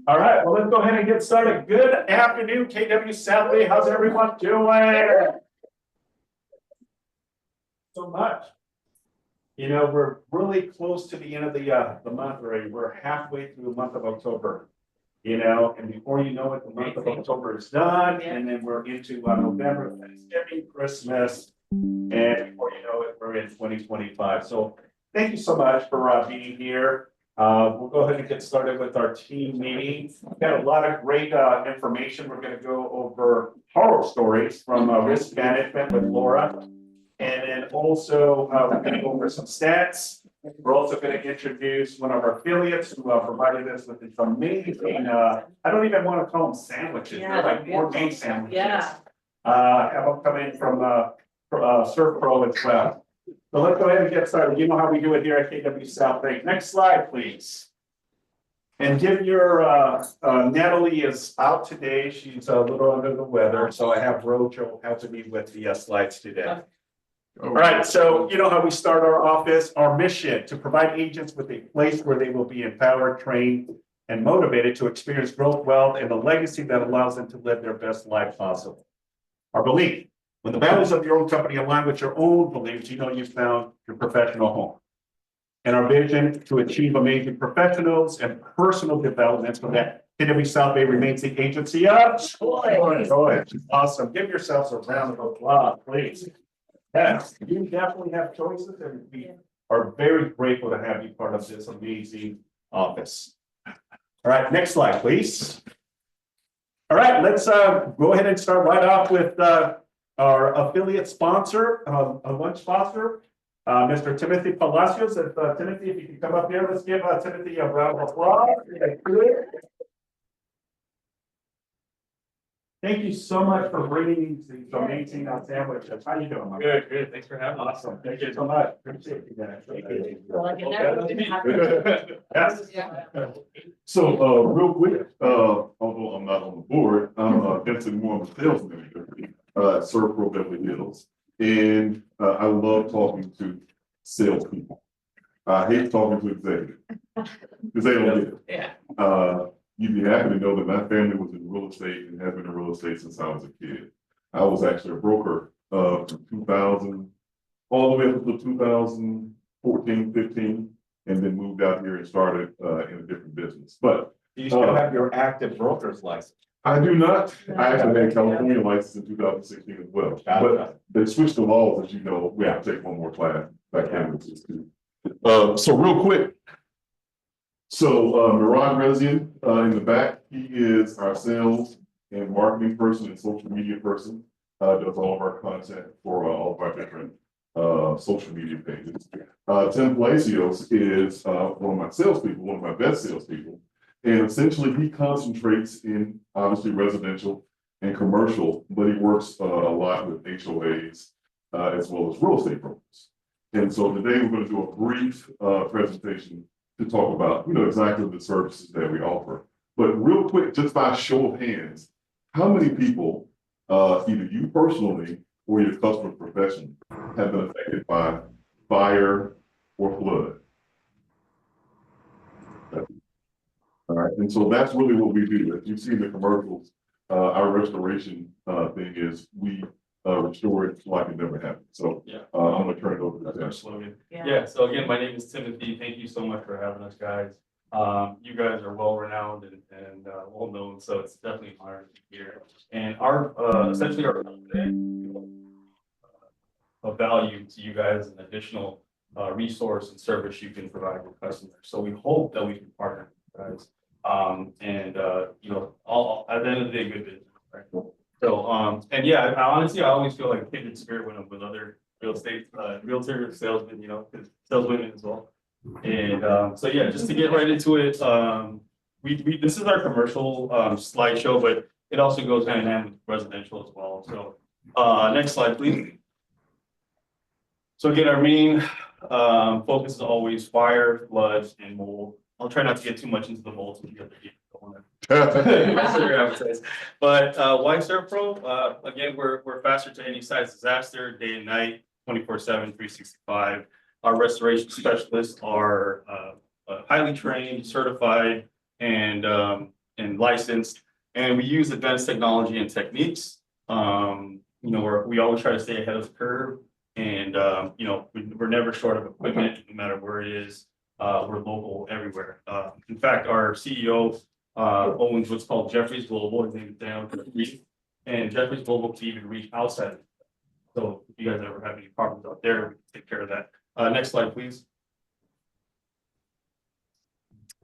All right, well, let's go ahead and get started. Good afternoon, KWSB. How's everyone doing? So much. You know, we're really close to the end of the month already. We're halfway through the month of October. You know, and before you know it, the month of October is done, and then we're into November, Thanksgiving, Christmas, and before you know it, we're in 2025. So thank you so much for being here. We'll go ahead and get started with our team meeting. We've got a lot of great information. We're going to go over horror stories from risk management with Laura. And then also we're going to go over some stats. We're also going to introduce one of our affiliates who provided us with this amazing, I don't even want to call them sandwiches. They're like gourmet sandwiches. Yeah. Have them come in from Surf Pro as well. So let's go ahead and get started. You know how we do it here at KW South Bank. Next slide, please. And give your, Natalie is out today. She's a little under the weather. So I have Rojo helping me with the slides today. All right, so you know how we start our office, our mission to provide agents with a place where they will be empowered, trained, and motivated to experience growth, wealth, and a legacy that allows them to live their best life possible. Our belief, when the values of your own company align with your own beliefs, you know you've found your professional home. And our vision to achieve amazing professionals and personal development so that KW South Bay remains the agency of choice. Awesome. Give yourselves a round of applause, please. Yes, you definitely have choices, and we are very grateful to have you part of this amazing office. All right, next slide, please. All right, let's go ahead and start right off with our affiliate sponsor, a lunch sponsor, Mr. Timothy Palacios. Timothy, if you can come up here, let's give Timothy a round of applause. Thank you so much for bringing these amazing sandwiches. How you doing? Good, good. Thanks for having me. Awesome. Thank you so much. Appreciate you guys. Yes. So, real quick, although I'm not on the board, I'm Vincent Moore, I'm a sales manager at Surf Pro Beverly Hills. And I love talking to salespeople. I hate talking to executives because they don't get it. Yeah. You'd be happy to know that my family was in real estate and has been in real estate since I was a kid. I was actually a broker from 2000 all the way up to 2014, 15, and then moved out here and started in a different business. But do you still have your active broker's license? I do not. I actually had a California license in 2016 as well. But they switched the laws, as you know. We have to take one more class back then. So real quick. So Miran Rezian in the back, he is our sales and marketing person and social media person. Does all of our content for all of our different social media pages. Tim Palacios is one of my salespeople, one of my best salespeople. And essentially he concentrates in obviously residential and commercial, but he works a lot with HOAs as well as real estate brokers. And so today we're going to do a brief presentation to talk about, you know, exactly the services that we offer. But real quick, just by show of hands, how many people, either you personally or your customer profession, have been affected by fire or flood? All right, and so that's really what we do. As you see in the commercials, our restoration thing is we restore it like it never happened. So yeah. I'm going to turn it over to that's our slogan. Yeah. So again, my name is Timothy. Thank you so much for having us, guys. You guys are well renowned and well known, so it's definitely an honor to be here. And our essentially our of value to you guys, an additional resource and service you can provide your customers. So we hope that we can partner with you guys. You know, all at the end of the day, good business, right? So, and yeah, I honestly always feel like a kindred spirit when I'm with other real estate, realtor salesmen, you know, saleswomen as well. And, so yeah, just to get right into it, this is our commercial, slideshow, but it also goes hand in hand with residential as well. So, next slide, please. So again, our main, focus is always fire, floods, and mold. I'll try not to get too much into the mold. But why Surf Pro? Again, we're faster to any size disaster, day and night, 24/7, 365. Our restoration specialists are highly trained, certified, and licensed. And we use advanced technology and techniques. You know, we always try to stay ahead of the curve. And, you know, we're never short of equipment, no matter where it is. We're local everywhere. In fact, our CEO owns what's called Jeffries Global. His name is Dan. And Jeffries Global can even reach outside. So if you guys ever have any problems out there, we can take care of that. Next slide, please.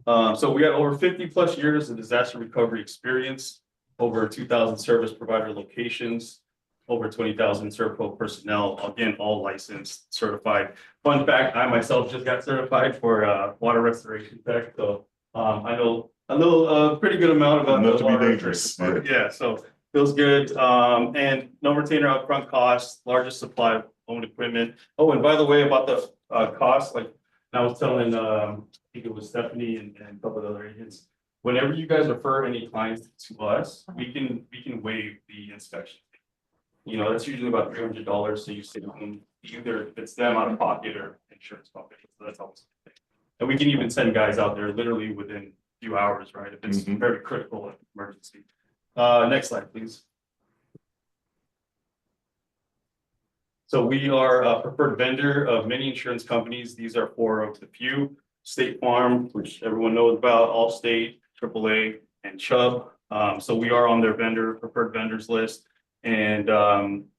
So we got over 50+ years of disaster recovery experience, over 2,000 service provider locations, over 20,000 Servco personnel, again, all licensed, certified. Fun fact, I myself just got certified for water restoration tech, so I know a little, pretty good amount about Enough to be water dangerous. restoration. Yeah, so feels good. And no retainer upfront costs, largest supply of owned equipment. Oh, and by the way, about the cost, like I was telling, I think it was Stephanie and a couple of other agents, whenever you guys refer any clients to us, we can waive the inspection. You know, that's usually about $300. So you save them, either if it's them out of pocket or insurance company. So that's always a good thing. And we can even send guys out there literally within a few hours, right? If it's very critical emergency. Next slide, please. So we are a preferred vendor of many insurance companies. These are 4 of the few: State Farm, which everyone knows about, Allstate, AAA, and Chubb. So we are on their preferred vendors list. And,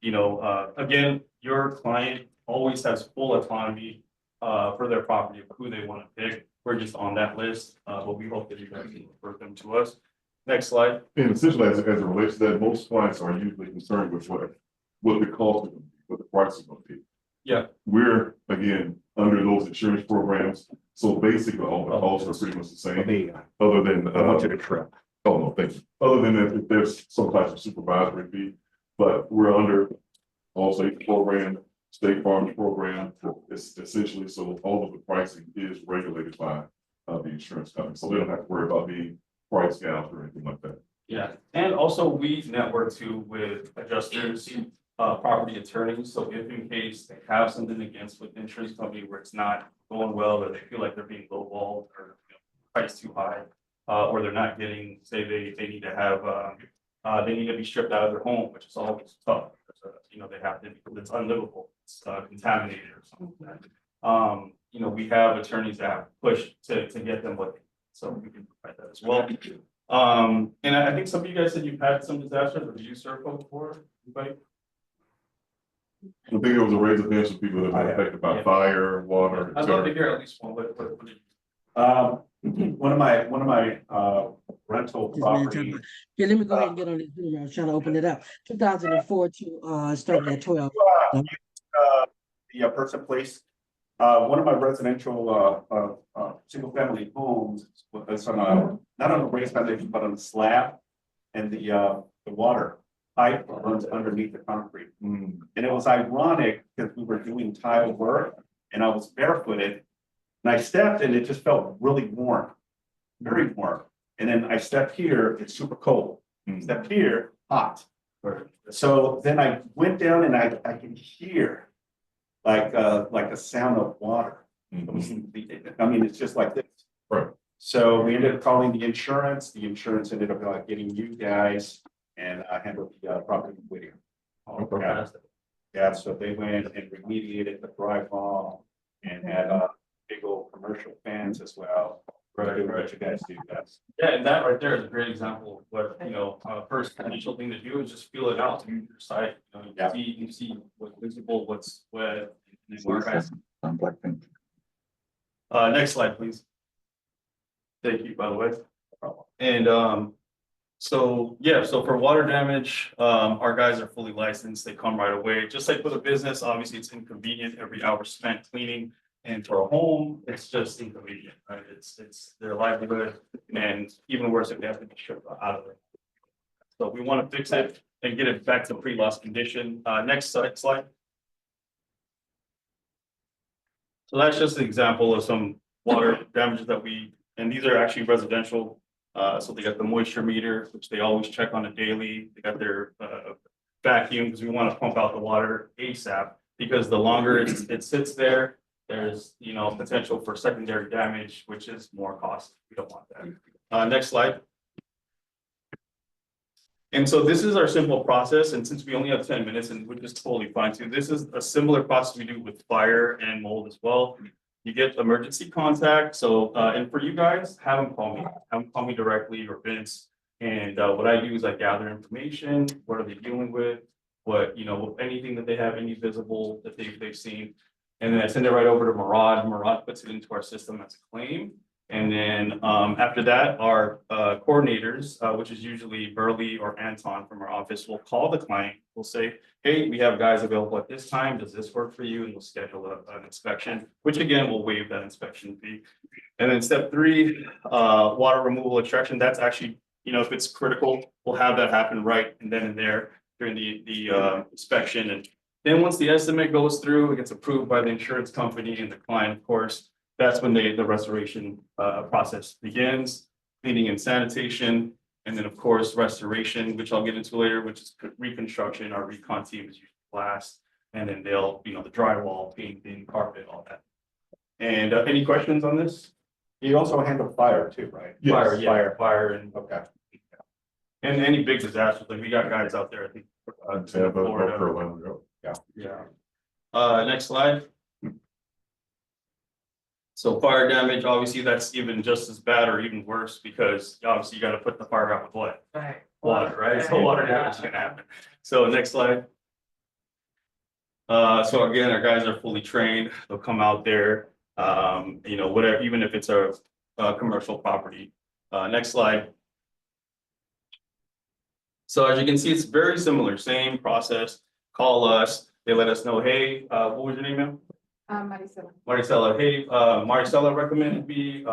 you know, again, your client always has full autonomy for their property of who they want to pick. We're just on that list, but we hope that you guys can refer them to us. Next slide. And essentially, as it relates to that, most clients are usually concerned with what the cost is going to be, what the price is going to be. Yeah. We're, again, under those insurance programs, so basically all the costs are pretty much the same, other than, I want you to trip. oh, no, thank you. Other than if there's some type of supervisory fee, but we're under Allstate program, State Farm program. It's essentially, so all of the pricing is regulated by the insurance company, so they don't have to worry about being price gouged or anything like that. Yeah, and also we network too with adjusters, property attorneys. So if in case they have something against with the insurance company where it's not going well, or they feel like they're being lowballed or priced too high, or they're not getting, say they need to have, they need to be stripped out of their home, which is always tough. You know, they have to, it's unlivable, it's contaminated or something like that. You know, we have attorneys that have pushed to get them what, so we can provide that as well. And I think some of you guys said you've had some disasters. Have you used Servco before? Anybody? I think it was a residential people that were affected by fire, water. I'd love to hear at least one. What did you? One of my rental properties. Yeah, let me go ahead and get on this Zoom. I was trying to open it up. 2004 to starting at 12. The person place, one of my residential single family homes was on a, not on a raised foundation, but on a slab, and the water pipe runs underneath the concrete. And it was ironic because we were doing tile work and I was barefooted and I stepped and it just felt really warm, very warm. And then I stepped here, it's super cold. Stepped here, hot. So then I went down and I can hear like a sound of water. I mean, it's just like this. Right. So we ended up calling the insurance. The insurance ended up getting you guys and handled the property with you. Yeah, so they went and remediated the drywall and had big old commercial fans as well. Right, what you guys do best. Yeah, and that right there is a great example of what, you know, first initial thing to do is just feel it out. Use your site. You know, you see what's visible, what's wet. Next slide, please. Thank you, by the way. And so yeah, so for water damage, our guys are fully licensed. They come right away. Just like with a business, obviously it's inconvenient. Every hour spent cleaning. And for a home, it's just inconvenient, right? It's their livelihood, and even worse if they have to be stripped out of it. So we want to fix it and get it back to pre-loss condition. Next slide. So that's just an example of some water damages that and these are actually residential. So they got the moisture meter, which they always check on a daily. They got their vacuum because we want to pump out the water ASAP, because the longer it sits there, there's, potential for secondary damage, which is more cost. We don't want that. Next slide. And so this is our simple process, and since we only have 10 minutes, and which is totally fine too, this is a similar process we do with fire and mold as well. You get emergency contact, so, and for you guys, have them call me directly or Vince. And what I do is I gather information, what are they dealing with, what, anything that they have, any visible that they've seen. And then I send it right over to Murad. Murad puts it into our system as a claim. And then after that, our coordinators, which is usually Burley or Anton from our office, will call the client. We'll say, hey, we have guys available at this time. Does this work for you? And we'll schedule an inspection, which again, will waive that inspection fee. And then step 3, water removal extraction. That's actually, if it's critical, we'll have that happen right and then and there during the inspection. And then once the estimate goes through, it gets approved by the insurance company and the client, of course. That's when the restoration process begins, cleaning and sanitation, and then of course restoration, which I'll get into later, which is reconstruction. Our recon team is usually last, and then they'll, the drywall, painting, carpet, all that. And any questions on this? You also handle fire too, right? Yes. Fire, yeah, fire, and Okay. and any big disasters. Like we got guys out there, I think. Tampa, North Florida. Carolina, Yeah. Next slide. So fire damage, obviously, that's even just as bad or even worse because obviously you got to put the fire out with what? Right. Water, right? So water damage is gonna happen. So next slide. So again, our guys are fully trained. They'll come out there, whatever, even if it's a commercial property. Next slide. So as you can see, it's very similar, same process. Call us, they let us know, hey, what was your name, ma'am? Maricela. Maricela, hey, Maricela recommended me,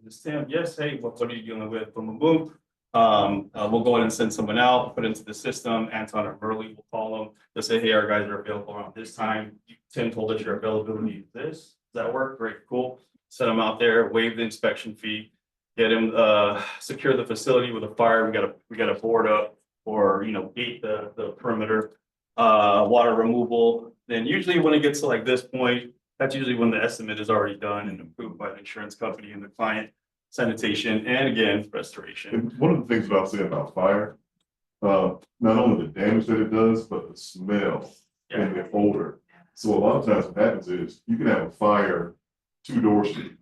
this Tim, yes, hey, what are you dealing with? Boom, boom, boom. We'll go ahead and send someone out, put into the system. Anton or Burley will call them. They'll say, hey, our guys are available around this time. Tim told us your availability is this. Does that work? Great, cool. Send them out there, waive the inspection fee, get him, secure the facility with a fire. We gotta board up or, gate the perimeter, water removal. Then usually when it gets to like this point, that's usually when the estimate is already done and approved by the insurance company and the client. Sanitation and again, restoration. And one of the things that I'll say about fire, not only the damage that it does, but the smell and the odor. So a lot of times what happens is you can have a fire 2 doors from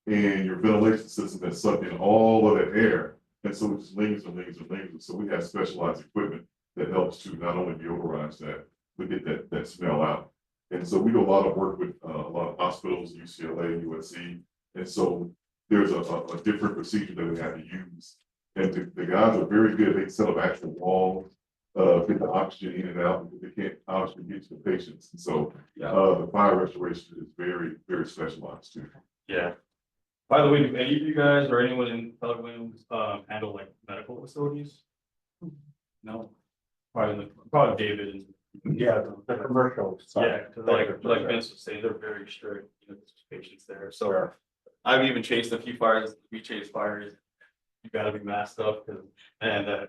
you and your ventilation system has sucked in all of that air. And so it just lingers and lingers and lingers. So we have specialized equipment that helps to not only deodorize that, but get that smell out. And so we do a lot of work with a lot of hospitals, UCLA, USC. And so there's a different procedure that we have to use. And the guys are very good. They set up actual walls, get the oxygen in and out because they can't obviously get to the patients. And so the fire restoration is very, very specialized too. Yeah. By the way, do any of you guys or anyone in Keller Williams handle like medical facilities? No, probably David and. Yeah, the commercial side. Yeah, because like Vince was saying, they're very strict, patients there. So I've even chased a few fires. We chase fires. You got to be masked up and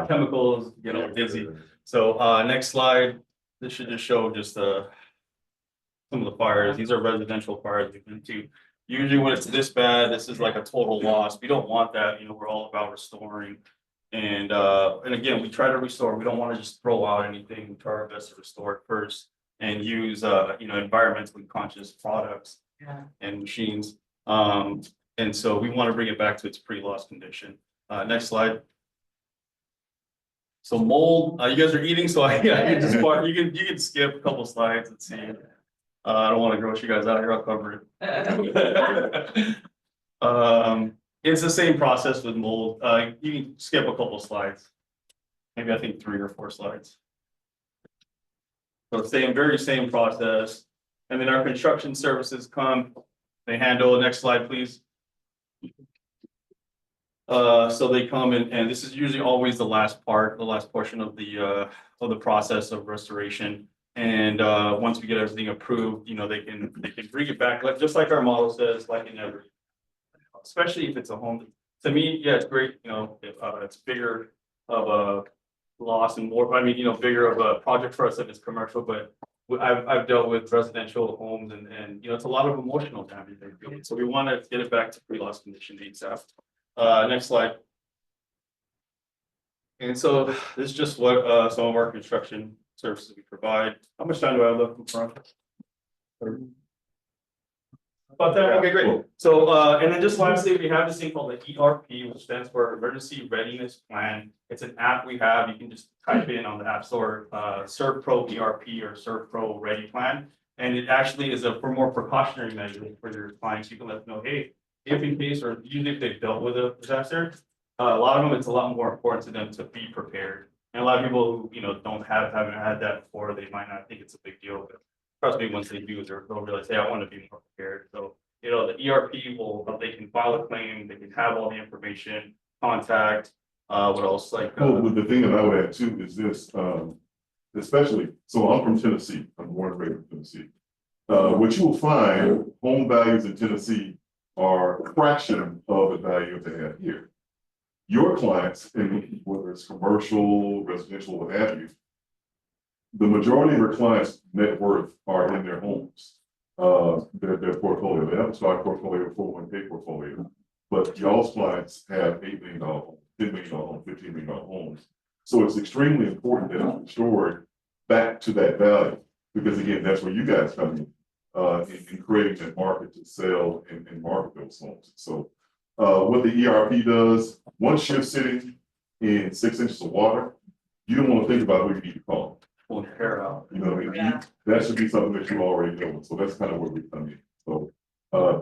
chemicals, dizzy. So next slide. This should just show just some of the fires. These are residential fires we've been to. Usually when it's this bad, this is like a total loss. We don't want that. We're all about restoring. And again, we try to restore. We don't want to just throw out anything. We try our best to restore it first and use environmentally conscious products and machines. And so we want to bring it back to its pre-loss condition. Next slide. So mold, you guys are eating, so I can just you can skip a couple slides and see. I don't want to gross you guys out here. I'll cover it. It's the same process with mold. You can skip a couple slides. Maybe I think 3 or 4 slides. So very same process. And then our construction services come, they handle, next slide, please. So they come and this is usually always the last portion of the process of restoration. And once we get everything approved, they can bring it back, just like our model says, like in every. Especially if it's a home. To me, yeah, it's great, if it's bigger of a loss and more, bigger of a project for us if it's commercial, but I've dealt with residential homes and, you know, it's a lot of emotional damage they feel. So we want to get it back to pre-loss condition ASAP. Next slide. And so this is just what, some of our construction services we provide. How much time do I have left in front? About that, okay, great. So, and then just lastly, we have this thing called the ERP, which stands for Emergency Readiness Plan. It's an app we have. You can just type in on the App Store, Serve Pro ERP or Serve Pro Ready Plan. And it actually is for more precautionary measures for your clients. You can let them know, hey, if in case, or usually if they've dealt with a disaster, a lot of them, it's a lot more important to them to be prepared. And a lot of people who, you know, haven't had that before, they might not think it's a big deal, but trust me, once they do, they'll realize, hey, I want to be more prepared. So, you know, the ERP they can file a claim, they can have all the information, contact, what else, like. Well, the thing that I would add too is this, especially, so I'm from Tennessee, I'm born and raised in Tennessee. What you will find, home values in Tennessee are a fraction of the value that they have here. Your clients, and whether it's commercial, residential, what have you, the majority of your clients' net worth are in their homes, their portfolio. They have a stock portfolio, 401k portfolio, but y'all's clients have $8 million homes, $10 million homes, $15 million homes. So it's extremely important that it's restored back to that value, because again, that's where you guys come in creating that market to sell and market those homes. So what the ERP does, once you're sitting in 6 inches of water, you don't want to think about who you need to call. Pull your hair out. You know, that should be something that you already know. So that's kind of where we come in. So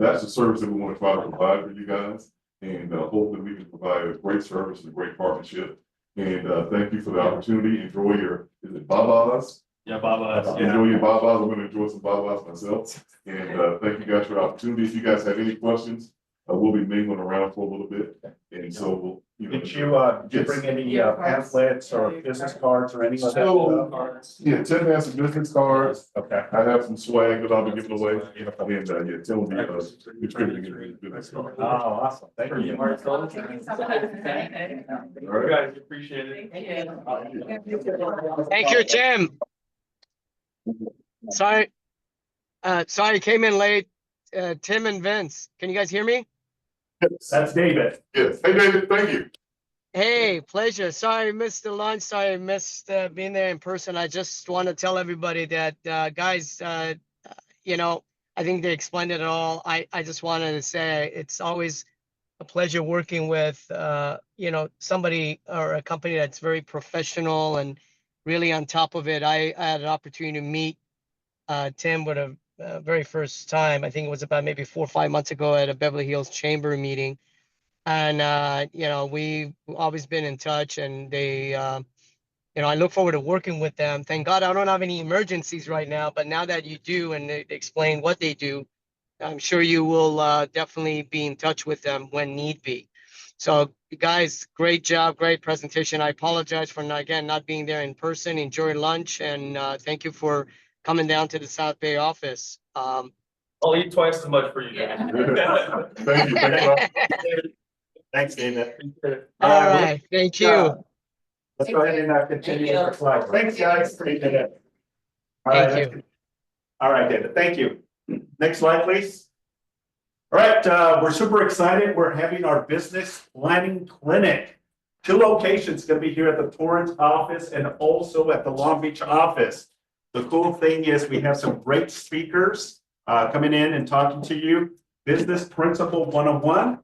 that's the service that we want to try to provide for you guys, and hope that we can provide a great service and a great partnership. And thank you for the opportunity. Enjoy your, is it Baba's? Yeah, Babas. Yeah. Enjoy your Baba's. I'm going to enjoy some Baba's myself. And thank you guys for the opportunity. If you guys have any questions, we'll be mingling around for a little bit. And so we'll, you know. Did you bring any pamphlets or business cards or any of that? So, yeah, Tim has some business cards. Okay. I have some swag that I'll be giving away. And yeah, Tim will be distributing his business cards. Oh, awesome. Thank you. All right, guys, appreciate it. Thank you, Tim. Sorry, came in late. Tim and Vince, can you guys hear me? That's David. Yes. Hey, David, thank you. Hey, pleasure. Sorry, I missed the lunch. Sorry, I missed being there in person. I just want to tell everybody that, guys, you know, I think they explained it all. I just wanted to say it's always a pleasure working with, you know, somebody or a company that's very professional and really on top of it. I had an opportunity to meet Tim with a very first time. I think it was about maybe 4 or 5 months ago at a Beverly Hills Chamber meeting. And, you know, we've always been in touch, and they, you know, I look forward to working with them. Thank God I don't have any emergencies right now, but now that you do and they explain what they do, I'm sure you will definitely be in touch with them when need be. So guys, great job, great presentation. I apologize for, again, not being there in person. Enjoy lunch, and thank you for coming down to the South Bay office. I'll eat twice as much for you. Thank you. Thanks, David. All right, thank you. Let's go ahead and continue with the slide. Thanks, guys. Appreciate it. All right, Thank you. All right, David. Thank you. Next slide, please. All right, we're super excited. We're having our business planning clinic. 2 locations, going to be here at the Torrance office and also at the Long Beach office. The cool thing is we have some great speakers coming in and talking to you. Business Principle 101,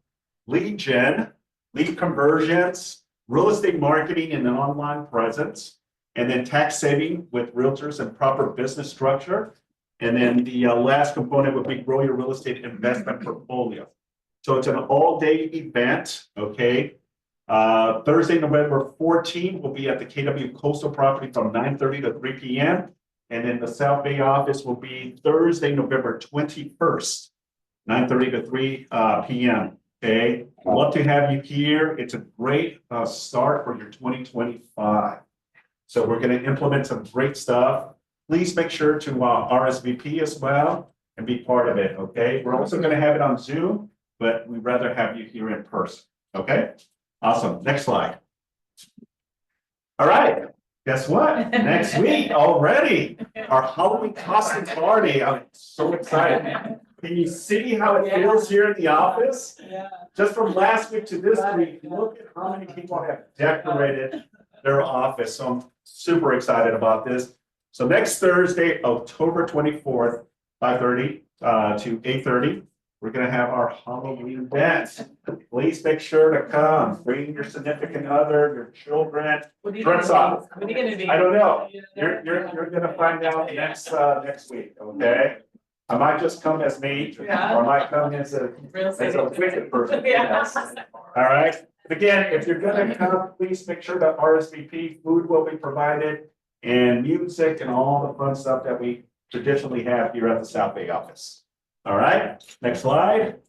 lead gen, lead conversions, real estate marketing and an online presence, and then tax saving with realtors and proper business structure. And then the last component would be grow your real estate investment portfolio. So it's an all-day event, okay? Thursday, November 14th, will be at the KW Coastal Property from 9:30 to 3 p.m. And then the South Bay office will be Thursday, November 21st, 9:30 to 3 p.m. Okay, love to have you here. It's a great start for your 2025. So we're going to implement some great stuff. Please make sure to RSVP as well and be part of it. Okay, we're also going to have it on Zoom, but we'd rather have you here in person. Okay, awesome. Next slide. All right. Guess what? Next week already, our Halloween costume party. I'm so excited. Can you see how it feels here in the office? Yeah. Just from last week to this week, look at how many people have decorated their office. So I'm super excited about this. So next Thursday, October 24th, 5:30 to 8:30, we're gonna have our Halloween dance. Please make sure to come. Bring your significant other, your children. What are you Dress gonna up. be? What are you gonna be? I don't know. You're gonna find out next week, okay? I might just come as me, or I might come as a Real estate. wicked person. Yeah. All right, again, if you're gonna come, please make sure that RSVP, food will be provided, and music and all the fun stuff that we traditionally have here at the South Bay office. All right, next slide.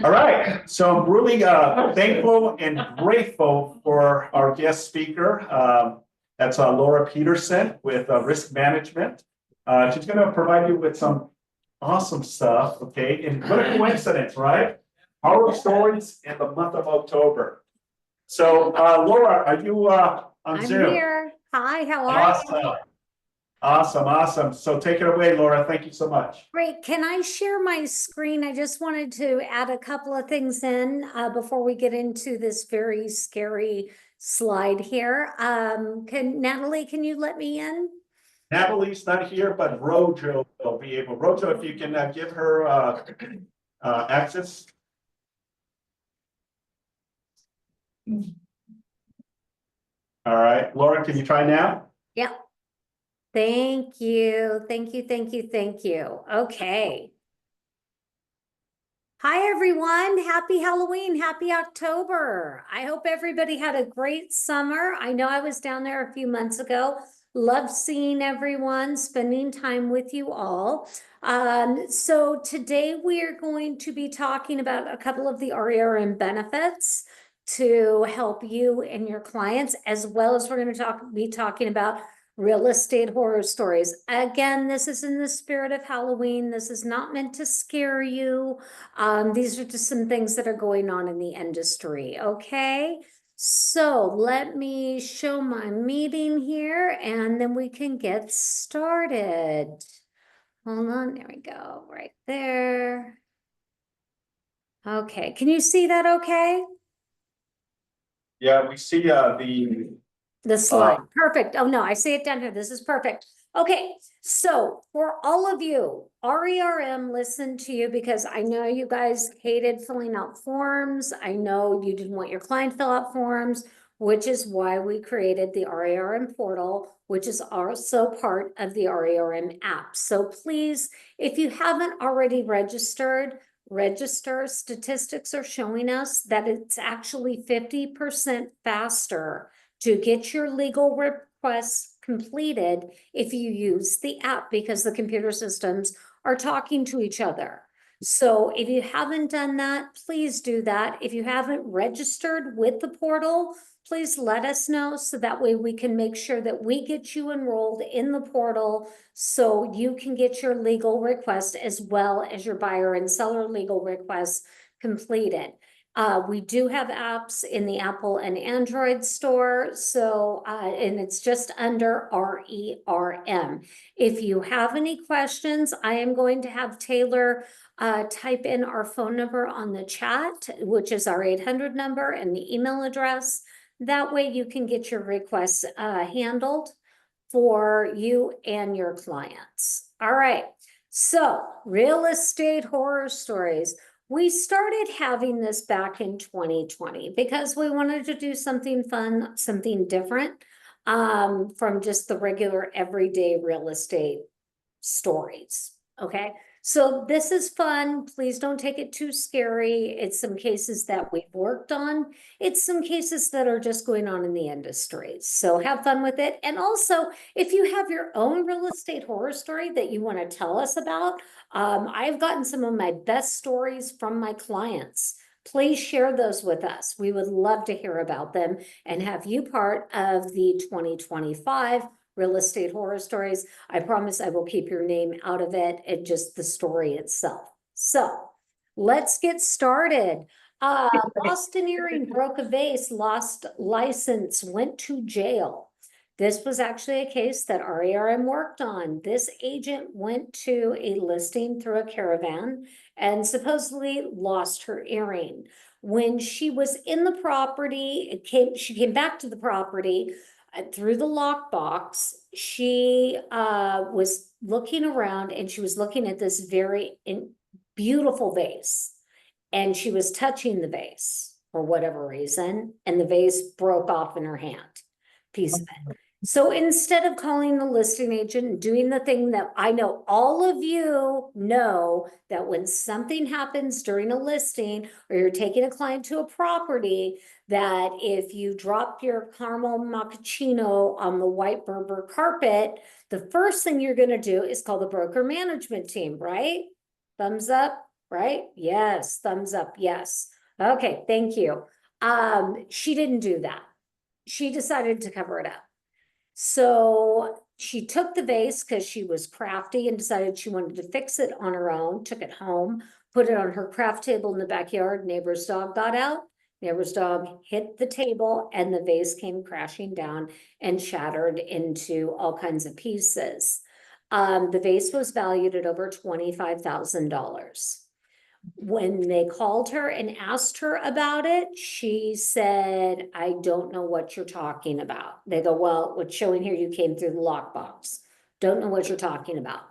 All right, so I'm really thankful and grateful for our guest speaker. That's Laura Peterson with Risk Management. She's gonna provide you with some awesome stuff, okay? And what a coincidence, right? Horror stories in the month of October. So, Laura, are you on I'm Zoom? here. Hi, how are you? Awesome. So take it away, Laura. Thank you so much. Great. Can I share my screen? I just wanted to add a couple of things in before we get into this very scary slide here. Natalie, can you let me in? Natalie's not here, but Rojo will be able. Rojo, if you can give her access. All right, Laura, can you try now? Yep. Thank you. Okay. Hi, everyone. Happy Halloween. Happy October. I hope everybody had a great summer. I know I was down there a few months ago. Love seeing everyone, spending time with you all. So today we are going to be talking about a couple of the RERM benefits to help you and your clients, as well as we're going to be talking about real estate horror stories. Again, this is in the spirit of Halloween. This is not meant to scare you. These are just some things that are going on in the industry, okay? So let me show my meeting here and then we can get started. Hold on, there we go, right there. Okay, can you see that okay? Yeah, we see The slide, perfect. Oh no, I see it down here. This is perfect. Okay, so for all of you, RERM listened to you because I know you guys hated filling out forms. I know you didn't want your client to fill out forms, which is why we created the RERM portal, which is also part of the RERM app. So please, if you haven't already register. Statistics are showing us that it's actually 50% faster to get your legal requests completed if you use the app, because the computer systems are talking to each other. So if you haven't done that, please do that. If you haven't registered with the portal, please let us know so that way we can make sure that we get you enrolled in the portal so you can get your legal request as well as your buyer and seller legal requests completed. We do have apps in the Apple and Android store, so and it's just under RERM. If you have any questions, I am going to have Taylor type in our phone number on the chat, which is our 800 number, and the email address. That way you can get your requests handled for you and your clients. All right, so real estate horror stories. We started having this back in 2020 because we wanted to do something fun, something different from just the regular everyday real estate stories, okay? So this is fun. Please don't take it too scary. It's some cases that we've worked on. It's some cases that are just going on in the industry. So have fun with it. And also, if you have your own real estate horror story that you want to tell us about, I've gotten some of my best stories from my clients. Please share those with us. We would love to hear about them and have you part of the 2025 real estate horror stories. I promise I will keep your name out of it and just the story itself. So let's get started. Bostonian broke a vase, lost license, went to jail. This was actually a case that RERM worked on. This agent went to a listing through a caravan and supposedly lost her earring. When she was in the property, she came back to the property through the lockbox. She was looking around and she was looking at this very beautiful vase. And she was touching the vase for whatever reason, and the vase broke off in her hand, piece of it. So instead of calling the listing agent and doing the thing that I know all of you know, that when something happens during a listing or you're taking a client to a property, that if you drop your caramel macchiato on the white Berber carpet, the first thing you're going to do is call the broker management team, right? Thumbs up, right? Yes, thumbs up, yes. Okay, thank you. She didn't do that. She decided to cover it up. So she took the vase because she was crafty and decided she wanted to fix it on her own, took it home, put it on her craft table in the backyard. Neighbor's dog got out. Neighbor's dog hit the table and the vase came crashing down and shattered into all kinds of pieces. The vase was valued at over $25,000. When they called her and asked her about it, she said, I don't know what you're talking about. They go, well, what's showing here, you came through the lockbox. Don't know what you're talking about.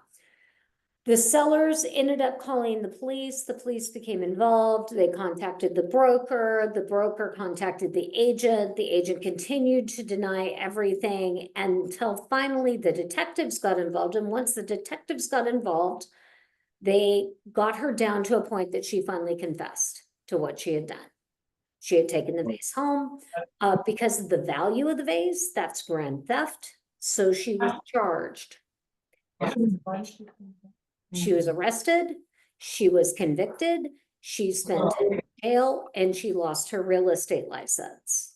The sellers ended up calling the police. The police became involved. They contacted the broker. The broker contacted the agent. The agent continued to deny everything until finally the detectives got involved. And once the detectives got involved, they got her down to a point that she finally confessed to what she had done. She had taken the vase home because of the value of the vase. That's grand theft. So she was charged. She was arrested. She was convicted. She spent in jail and she lost her real estate license.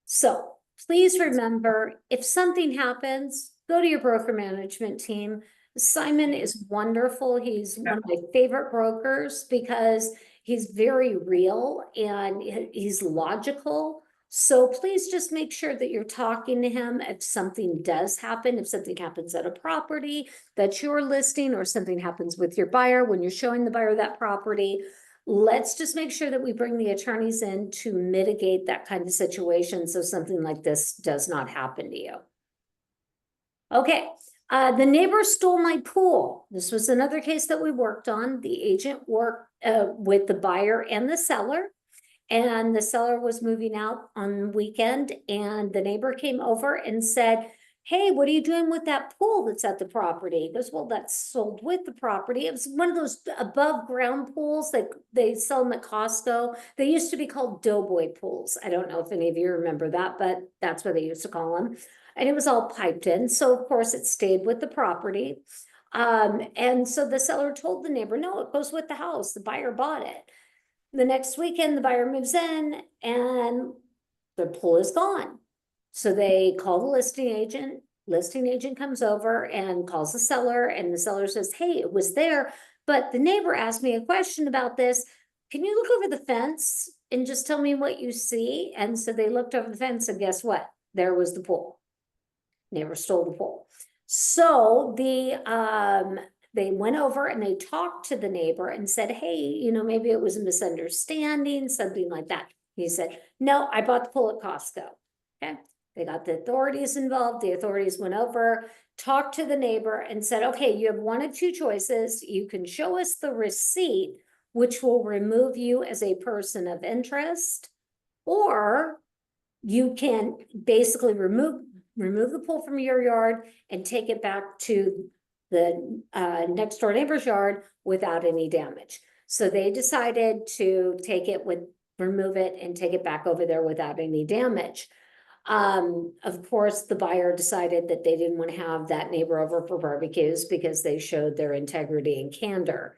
So please remember, if something happens, go to your broker management team. Simon is wonderful. He's one of my favorite brokers because he's very real and he's logical. So please just make sure that you're talking to him if something does happen, if something happens at a property that you're listing or something happens with your buyer when you're showing the buyer that property. Let's just make sure that we bring the attorneys in to mitigate that kind of situation so something like this does not happen to you. Okay. The neighbor stole my pool. This was another case that we worked on. The agent worked with the buyer and the seller, and the seller was moving out on the weekend, and the neighbor came over and said, hey, what are you doing with that pool that's at the property? He goes, well, that's sold with the property. It was one of those above ground pools that they sell them at Costco. They used to be called doughboy pools. I don't know if any of you remember that, but that's what they used to call them. And it was all piped in. So of course it stayed with the property. And so the seller told the neighbor, no, it goes with the house. The buyer bought it. The next weekend, the buyer moves in and the pool is gone. So they call the listing agent. Listing agent comes over and calls the seller, and the seller says, hey, it was there, but the neighbor asked me a question about this. Can you look over the fence and just tell me what you see? And so they looked over the fence, and guess what? There was the pool. Neighbor stole the pool. So they went over and they talked to the neighbor and said, hey, you know, maybe it was a misunderstanding, something like that. He said, no, I bought the pool at Costco. Okay. They got the authorities involved. The authorities went over, talked to the neighbor and said, okay, you have one of two choices. You can show us the receipt, which will remove you as a person of interest, or you can basically remove the pool from your yard and take it back to the next door neighbor's yard without any damage. So they decided to remove it and take it back over there without any damage. Of course, the buyer decided that they didn't want to have that neighbor over for barbecues because they showed their integrity and candor.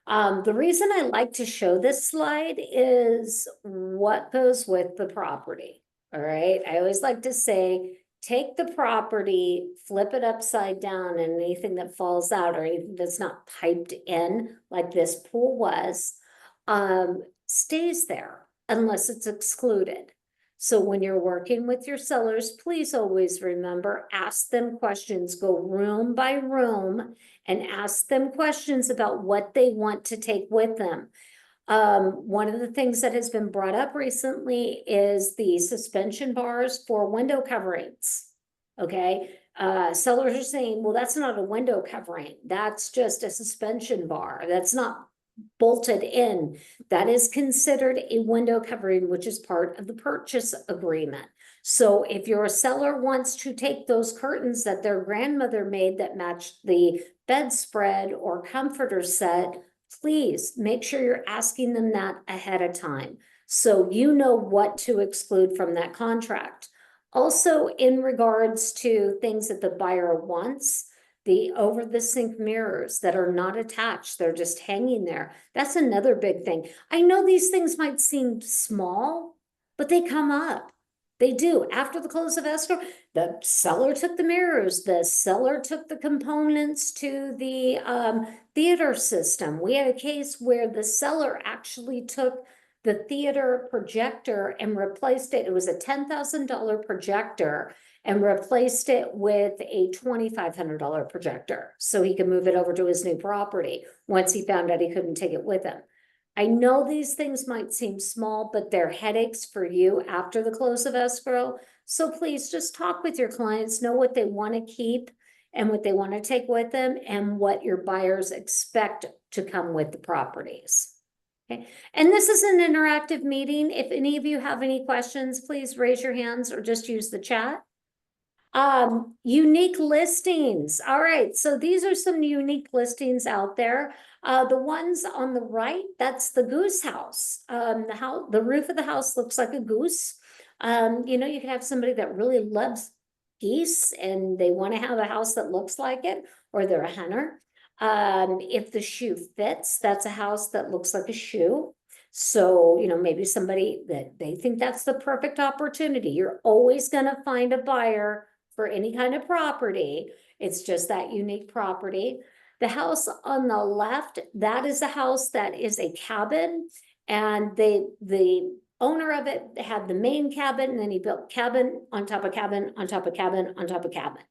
The reason I like to show this slide is what goes with the property. All right. I always like to say, take the property, flip it upside down, and anything that falls out or anything that's not piped in like this pool was, stays there unless it's excluded. So when you're working with your sellers, please always remember, ask them questions, go room by room and ask them questions about what they want to take with them. One of the things that has been brought up recently is the suspension bars for window coverings. Okay, sellers are saying, well, that's not a window covering. That's just a suspension bar. That's not bolted in. That is considered a window covering, which is part of the purchase agreement. So if your seller wants to take those curtains that their grandmother made that matched the bedspread or comforter set, please make sure you're asking them that ahead of time, so you know what to exclude from that contract. Also, in regards to things that the buyer wants, the over the sink mirrors that are not attached, they're just hanging there. That's another big thing. I know these things might seem small, but they come up. They do. After the close of escrow, the seller took the mirrors, the seller took the components to the theater system. We had a case where the seller actually took the theater projector and replaced it. It was a $10,000 projector and replaced it with a $2,500 projector so he could move it over to his new property once he found out he couldn't take it with him. I know these things might seem small, but they're headaches for you after the close of escrow. So please just talk with your clients, know what they want to keep and what they want to take with them and what your buyers expect to come with the properties. Okay, and this is an interactive meeting. If any of you have any questions, please raise your hands or just use the chat. Unique listings. All right, so these are some unique listings out there. The ones on the right, that's the goose house. The roof of the house looks like a goose. You know, you could have somebody that really loves geese and they want to have a house that looks like it, or they're a hunter. If the shoe fits, that's a house that looks like a shoe. So, you know, maybe somebody that they think that's the perfect opportunity. You're always going to find a buyer for any kind of property. It's just that unique property. The house on the left, that is a house that is a cabin, and the owner of it had the main cabin, and then he built cabin on top of cabin on top of cabin on top of cabin.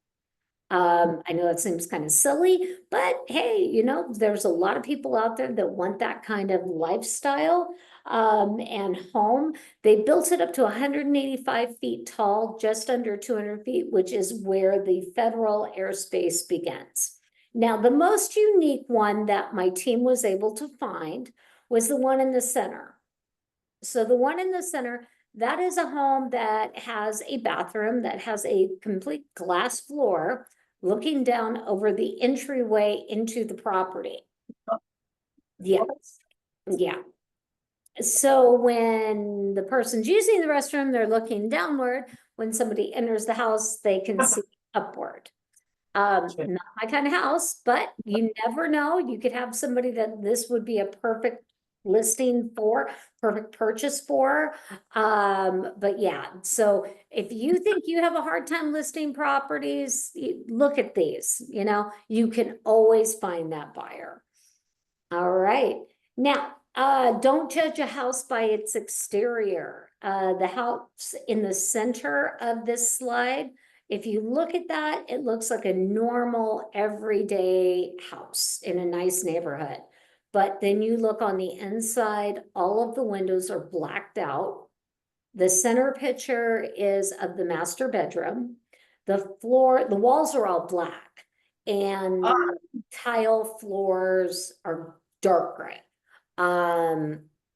I know that seems kind of silly, but hey, you know, there's a lot of people out there that want that kind of lifestyle and home. They built it up to 185 feet tall, just under 200 feet, which is where the federal airspace begins. Now, the most unique one that my team was able to find was the one in the center. So the one in the center, that is a home that has a bathroom that has a complete glass floor looking down over the entryway into the property. Yes. Yeah. So when the person's using the restroom, they're looking downward. When somebody enters the house, they can see upward. Not my kind of house, but you never know. You could have somebody that this would be a perfect listing for, perfect purchase for. But yeah, so if you think you have a hard time listing properties, look at these, you know, you can always find that buyer. All right. Now, don't judge a house by its exterior. The house in the center of this slide, if you look at that, it looks like a normal everyday house in a nice neighborhood. But then you look on the inside, all of the windows are blacked out. The center picture is of the master bedroom. The walls are all black, and tile floors are dark gray.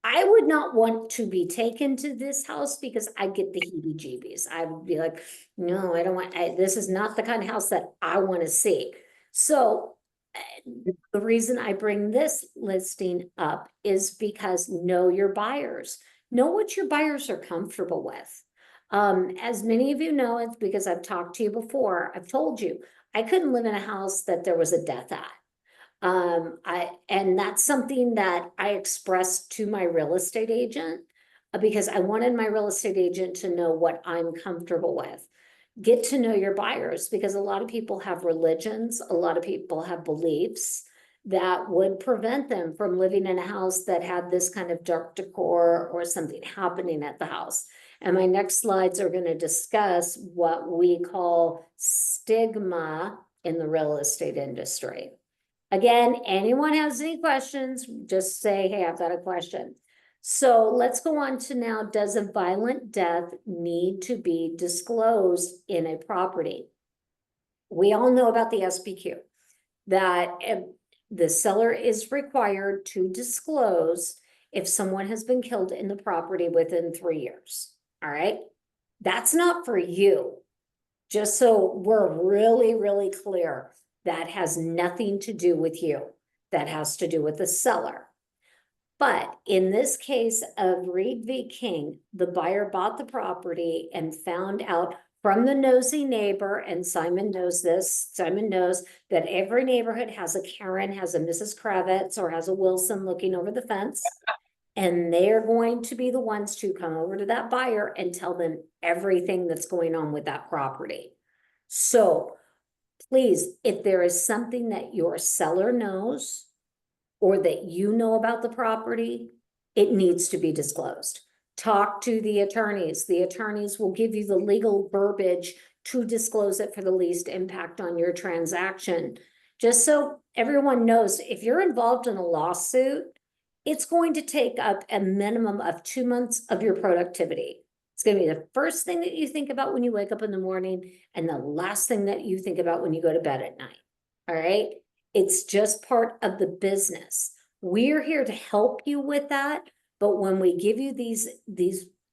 I would not want to be taken to this house because I get the heebie-jeebies. I would be like, no, I don't want, this is not the kind of house that I want to see. So the reason I bring this listing up is because know your buyers. Know what your buyers are comfortable with. As many of you know, it's because I've talked to you before. I've told you, I couldn't live in a house that there was a death at. And that's something that I expressed to my real estate agent because I wanted my real estate agent to know what I'm comfortable with. Get to know your buyers because a lot of people have religions, a lot of people have beliefs, that would prevent them from living in a house that had this kind of dark decor or something happening at the house. And my next slides are going to discuss what we call stigma in the real estate industry. Again, anyone has any questions, just say, hey, I've got a question. So let's go on to now, does a violent death need to be disclosed in a property? We all know about the SPQ, that the seller is required to disclose if someone has been killed in the property within 3 years, all right? That's not for you. Just so we're really, really clear, that has nothing to do with you. That has to do with the seller. But in this case of Reed v. King, the buyer bought the property and found out from the nosy neighbor, and Simon knows this, Simon knows that every neighborhood has a Karen, has a Mrs. Kravitz, or has a Wilson looking over the fence. And they're going to be the ones to come over to that buyer and tell them everything that's going on with that property. So please, if there is something that your seller knows or that you know about the property, it needs to be disclosed. Talk to the attorneys. The attorneys will give you the legal verbiage to disclose it for the least impact on your transaction. Just so everyone knows, if you're involved in a lawsuit, it's going to take up a minimum of 2 months of your productivity. It's going to be the first thing that you think about when you wake up in the morning and the last thing that you think about when you go to bed at night. All right. It's just part of the business. We're here to help you with that. But when we give you these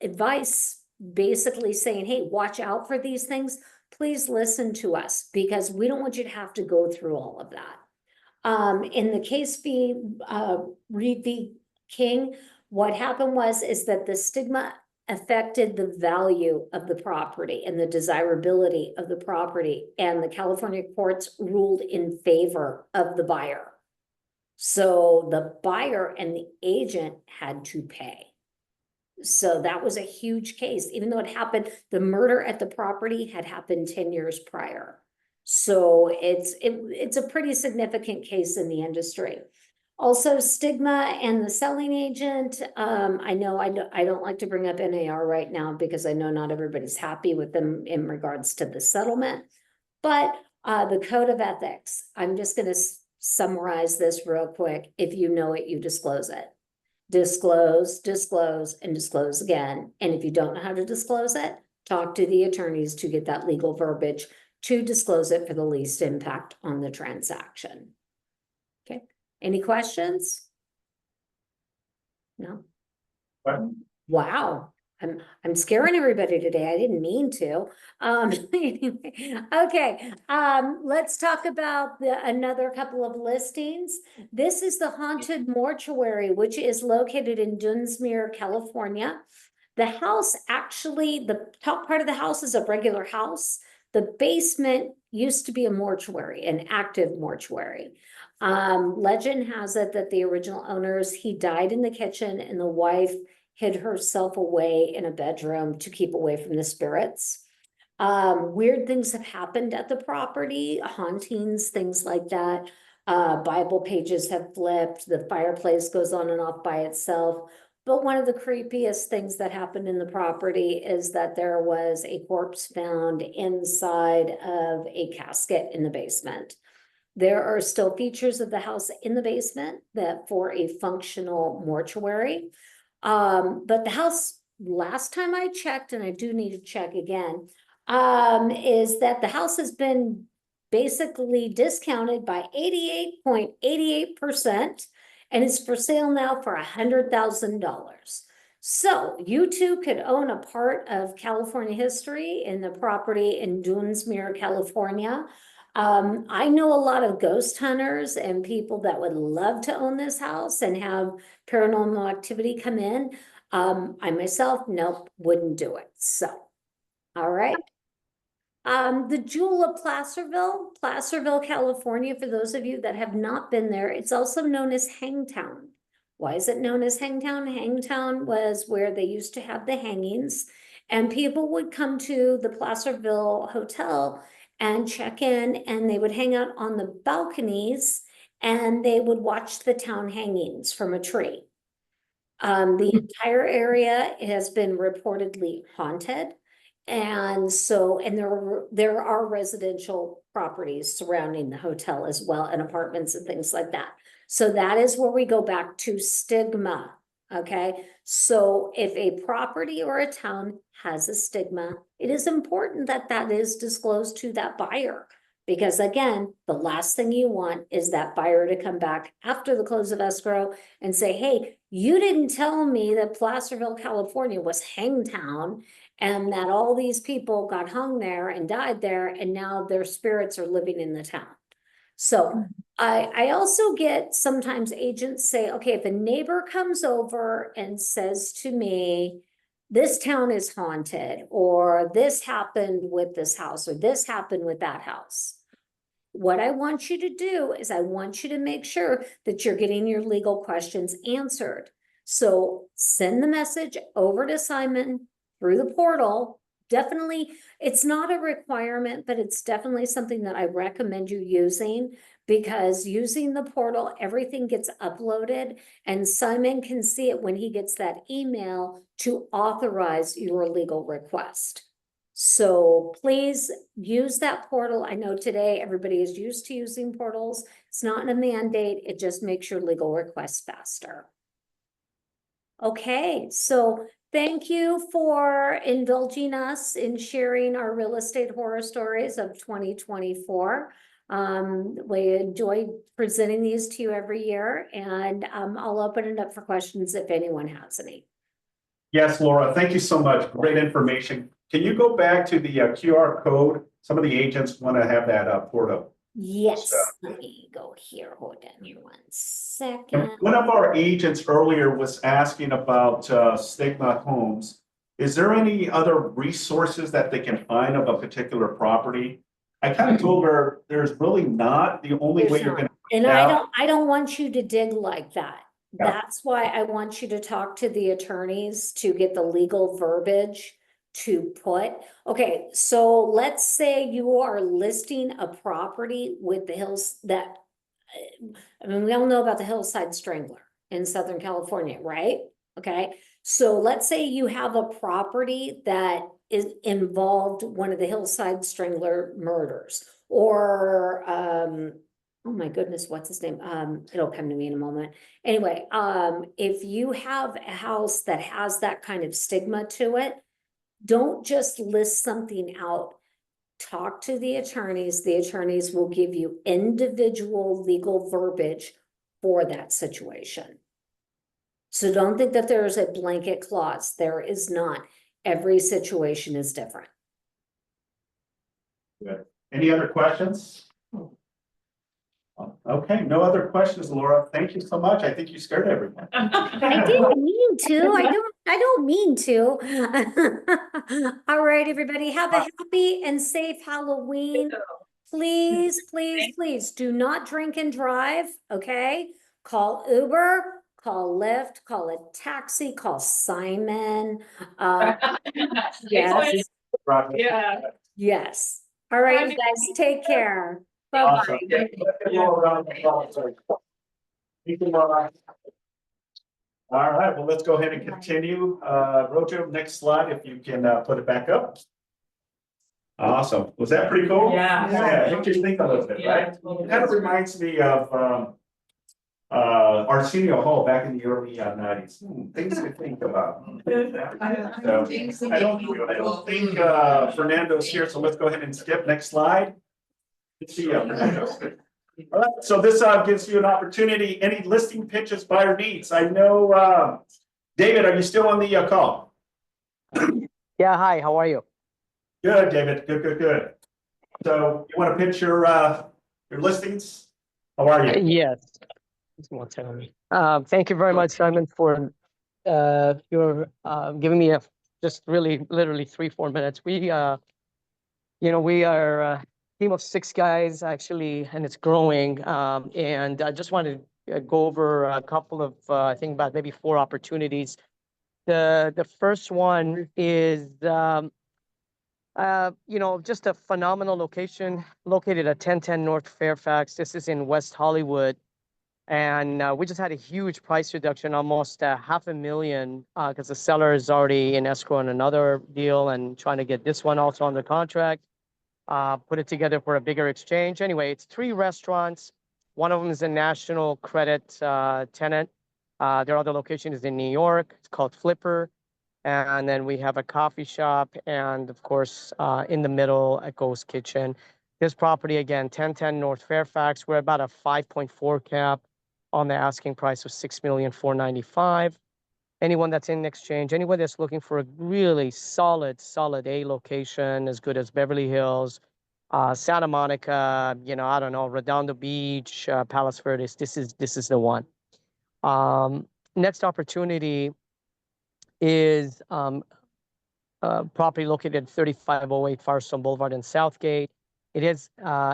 advice, basically saying, hey, watch out for these things, please listen to us, because we don't want you to have to go through all of that. In the case Reed v. King, what happened is that the stigma affected the value of the property and the desirability of the property, and the California courts ruled in favor of the buyer. So the buyer and the agent had to pay. So that was a huge case, even though it happened, the murder at the property had happened 10 years prior. So it's a pretty significant case in the industry. Also, stigma and the selling agent. I know I don't like to bring up NAR right now because I know not everybody's happy with them in regards to the settlement, but the code of ethics. I'm just going to summarize this real quick. If you know it, you disclose it. Disclose, disclose, and disclose again. And if you don't know how to disclose it, talk to the attorneys to get that legal verbiage to disclose it for the least impact on the transaction. Okay. Any questions? No? Wow. I'm scaring everybody today. I didn't mean to. Anyway, okay. Let's talk about another couple of listings. This is the Haunted Mortuary, which is located in Dunsmuir, California. The house, actually, the top part of the house is a regular house. The basement used to be a mortuary, an active mortuary. Legend has it that the original owners, he died in the kitchen and the wife hid herself away in a bedroom to keep away from the spirits. Weird things have happened at the property, hauntings, things like that. Bible pages have flipped, the fireplace goes on and off by itself. But one of the creepiest things that happened in the property is that there was a corpse found inside of a casket in the basement. There are still features of the house in the basement that for a functional mortuary. But the house, last time I checked, and I do need to check again, is that the house has been basically discounted by 88.88%, and it's for sale now for $100,000. So you too could own a part of California history in the property in Dunsmuir, California. I know a lot of ghost hunters and people that would love to own this house and have paranormal activity come in. I myself, nope, wouldn't do it. So, all right. The Jewel of Placerville, California, for those of you that have not been there, it's also known as Hangtown. Why is it known as Hangtown? Hangtown was where they used to have the hangings, and people would come to the Placerville Hotel and check in, and they would hang out on the balconies and they would watch the town hangings from a tree. The entire area has been reportedly haunted. And so, and there are residential properties surrounding the hotel as well, and apartments and things like that. So that is where we go back to stigma, okay? So if a property or a town has a stigma, it is important that that is disclosed to that buyer. Because again, the last thing you want is that buyer to come back after the close of escrow and say, hey, you didn't tell me that Placerville, California was Hangtown, and that all these people got hung there and died there, and now their spirits are living in the town. So I also get sometimes agents say, okay, if a neighbor comes over and says to me, this town is haunted, or this happened with this house, or this happened with that house. What I want you to do is I want you to make sure that you're getting your legal questions answered. So send the message over to Simon through the portal. Definitely, it's not a requirement, but it's definitely something that I recommend you using, because using the portal, everything gets uploaded and Simon can see it when he gets that email to authorize your legal request. So please use that portal. I know today everybody is used to using portals. It's not a mandate. It just makes your legal requests faster. Okay, so thank you for indulging us in sharing our real estate horror stories of 2024. We enjoy presenting these to you every year, and I'll open it up for questions if anyone has any. Yes, Laura, thank you so much. Great information. Can you go back to the QR code? Some of the agents want to have that portal. Yes, let me go here. Hold on here 1 second. One of our agents earlier was asking about stigma homes. Is there any other resources that they can find of a particular property? I kind of told her there's really not. The only way you're going to. And I don't want you to dig like that. Yeah. That's why I want you to talk to the attorneys to get the legal verbiage to put. Okay, so let's say you are listing a property with the hills that, I mean, we all know about the Hillside Strangler in Southern California, right? Okay, so let's say you have a property that is involved one of the Hillside Strangler murders, or oh my goodness, what's his name? It'll come to me in a moment. Anyway, if you have a house that has that kind of stigma to it, don't just list something out. Talk to the attorneys. The attorneys will give you individual legal verbiage for that situation. So don't think that there is a blanket clause. There is not. Every situation is different. Good. Any other questions? Okay, no other questions, Laura. Thank you so much. I think you scared everyone. I didn't mean to. I don't mean to. All right, everybody, have a happy and safe Halloween. Please, please, please do not drink and drive, okay? Call Uber, call Lyft, call a taxi, call Simon. Yes, Yeah. yes. All right, you guys, take care. Bye-bye. Awesome. Give you all a round of applause. Thank you, Laura. All right, well, let's go ahead and continue. Rojo, next slide, if you can put it back up. Awesome. Was that pretty cool? Yeah. Yeah, makes you think a little bit, right? It kind of reminds me of Arsenio Hall back in the early 90s. Things to think about. So, I don't think Fernando's here, so let's go ahead and skip. Next slide. Let's see, Fernando. All right, so this gives you an opportunity. Any listing pitches, buyer needs. I know, David, are you still on the call? Yeah, hi, how are you? Good, David. Good. So you want to pitch your listings? How are you? Yes. Just one second. Thank you very much, Simon, for your giving me just really literally 3-4 minutes. We we are a team of 6 guys actually, and it's growing. And I just wanted to go over a couple of I think about maybe 4 opportunities. The first one is just a phenomenal location located at 1010 North Fairfax. This is in West Hollywood. And we just had a huge price reduction, almost $500,000, because the seller is already in escrow on another deal and trying to get this one also under contract. Put it together for a bigger exchange. Anyway, it's 3 restaurants. One of them is a national credit tenant. Their other location is in New York. It's called Flipper. And then we have a coffee shop, and of course, in the middle, a ghost kitchen. This property, again, 1010 North Fairfax. We're about a 5.4 cap on the asking price of $6,495,000. Anyone that's in exchange, anyone that's looking for a really solid A location, as good as Beverly Hills, Santa Monica, I don't know, Redondo Beach, Palos Verdes, this is the one. Next opportunity is property located at 3508 Firestone Boulevard in Southgate. It is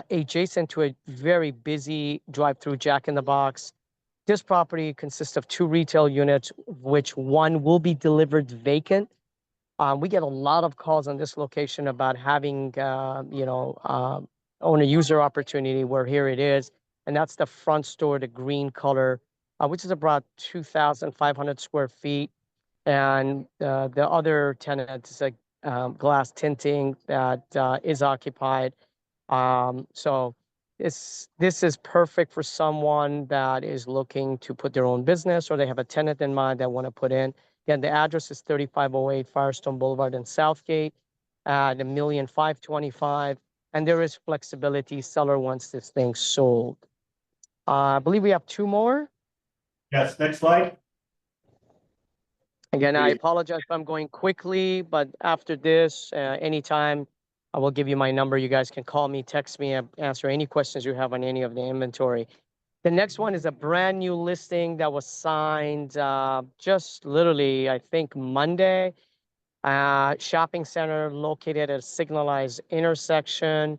adjacent to a very busy drive-through Jack in the Box. This property consists of 2 retail units, which one will be delivered vacant. We get a lot of calls on this location about having, owner-user opportunity, where here it is. And that's the front store, the green color, which is about 2,500 square feet. And the other tenant is a glass tinting that is occupied. So this is perfect for someone that is looking to put their own business, or they have a tenant in mind that want to put in. Again, the address is 3508 Firestone Boulevard in Southgate at $1,525,000. And there is flexibility. Seller wants this thing sold. I believe we have 2 more. Yes, next slide. Again, I apologize if I'm going quickly, but after this, anytime, I will give you my number. You guys can call me, text me, answer any questions you have on any of the inventory. The next one is a brand new listing that was signed just literally, I think, Monday. Shopping center located at a signalized intersection.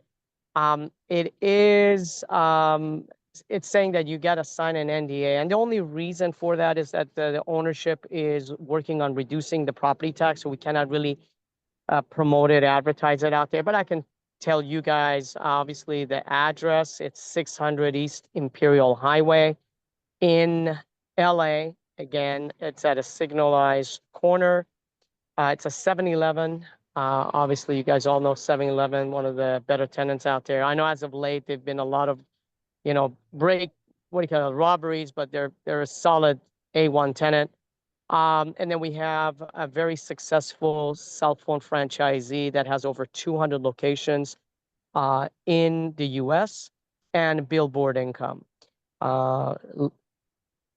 It's saying that you got to sign an NDA. And the only reason for that is that the ownership is working on reducing the property tax. So we cannot really promote it, advertise it out there. But I can tell you guys, obviously, the address, it's 600 East Imperial Highway in LA. Again, it's at a signalized corner. It's a 7-Eleven. Obviously, you guys all know 7-Eleven, one of the better tenants out there. I know as of late, there've been a lot of, robberies, but they're a solid A1 tenant. And then we have a very successful cell phone franchisee that has over 200 locations in the US and billboard income.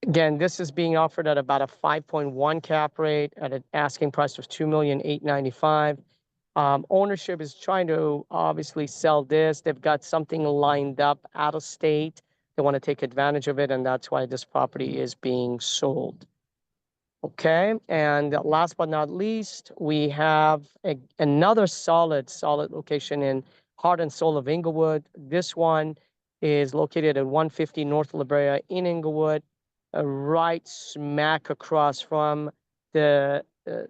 Again, this is being offered at about a 5.1 cap rate at an asking price of $2,895,000. Ownership is trying to obviously sell this. They've got something lined up out of state. They want to take advantage of it, and that's why this property is being sold. Okay, and last but not least, we have another solid location in heart and soul of Inglewood. This one is located at 150 North La Brea in Inglewood, right smack across from the